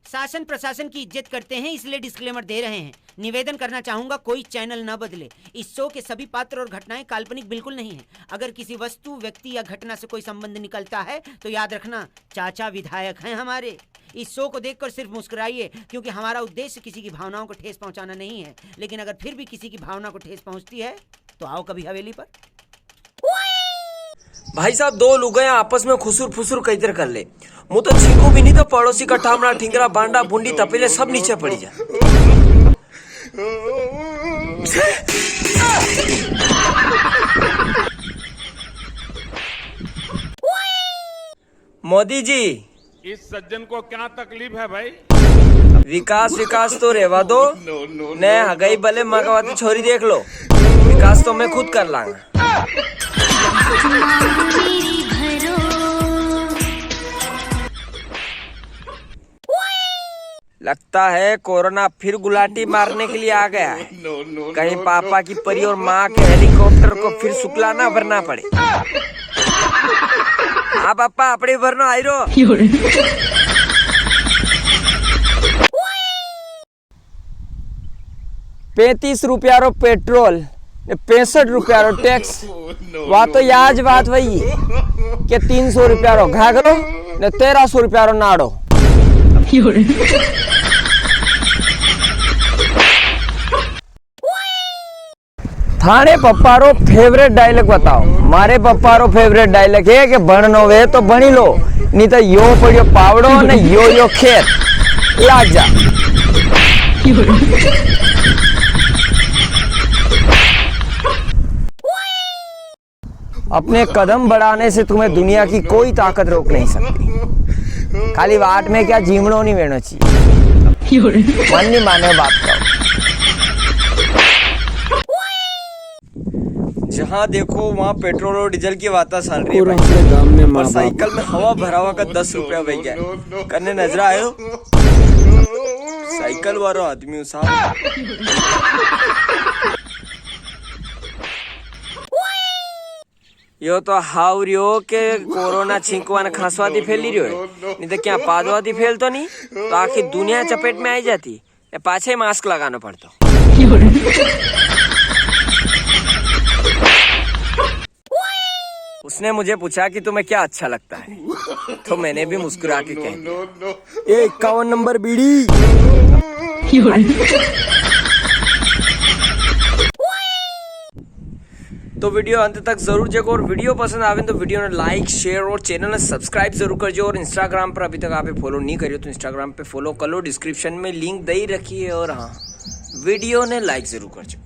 शासन प्रशासन की इज्जत करते हैं, इसलिए डिस्क्लेमर दे रहे हैं। निवेदन करना चाहूंगा कोई चैनल न बदले। इस शो के सभी पात्र और घटनाएं काल्पनिक बिल्कुल नहीं हैं। अगर किसी वस्तु, व्यक्ति या घटना से कोई संबंध निकलता है तो याद रखना चाचा विधायक हैं हमारे। इस शो को देखकर सिर्फ मुस्कुराइए, क्योंकि हमारा उद्देश्य किसी की भावनाओं को ठेस पहुंचाना नहीं है। लेकिन अगर फिर भी किसी की भावना को ठेस पहुंचती है तो आओ कभी हवेली पर। भाई साहब, दो लुगाई आपस में खुसुर फुसुर कैतर कर ले। मुँह तो छींकू भी नहीं तो पड़ोसी का ठामड़ा, ठिंगरा, बांडा, बुंडी, तपेले सब नीचे पड़ी जा। मोदी जी, इस सज्जन को क्या तकलीफ है भाई? विकास तो रेवा दो। ने हगई भले मगवाती छोरी देख लो, विकास तो मैं खुद कर लांगा। लगता है कोरोना फिर गुलाटी मारने के लिए आ गया है। कहीं पापा की परी और माँ के हेलीकॉप्टर को फिर सुखलाना भरना पड़े। हाँ पापा, अपने भरना आई रो। 35 रुपया रो पेट्रोल, 65 रुपया रो टैक्स। वह तो याज बात वही के 300 रुपया रो घाघरो ने 1300 रुपया रो नाड़ो। थाने पप्पा रो फेवरेट डायलॉग बताओ। मारे पप्पा रो फेवरेट डायलॉग है कि बननो वे तो बनी लो, नहीं तो यो पड़ियो पावड़ो ने यो खेत लाग जा। अपने कदम बढ़ाने से तुम्हें दुनिया की कोई ताकत रोक नहीं सकती। खाली वाट में क्या जीमड़ो नहीं वेणो चाहिए। मन नहीं माने बात का। जहाँ देखो वहाँ पेट्रोल और डीजल की वाता चल रही है। पर साइकिल में हवा भरा हुआ का 10 रुपया बह गया। करने नजर आयो साइकिल वालो आदमी साहब। यो तो हाउरियो के कोरोना छिंकवान खांसवादी फैली रही है, नहीं तो क्या पादवादी फैल तो नहीं तो आखिर दुनिया चपेट में आई जाती। पाछे मास्क लगाना पड़ता। उसने मुझे पूछा कि तुम्हें क्या अच्छा लगता है, तो मैंने भी मुस्कुरा के कह दिया 51 नंबर बीड़ी। तो वीडियो अंत तक जरूर देखो, और वीडियो पसंद आवे तो वीडियो ने लाइक, शेयर और चैनल ने सब्सक्राइब जरूर कर जो। और इंस्टाग्राम पर अभी तक आप फॉलो नहीं करियो तो इंस्टाग्राम पे फॉलो कर लो, डिस्क्रिप्शन में लिंक दे ही रखी है। और हाँ, वीडियो ने लाइक जरूर कर जो।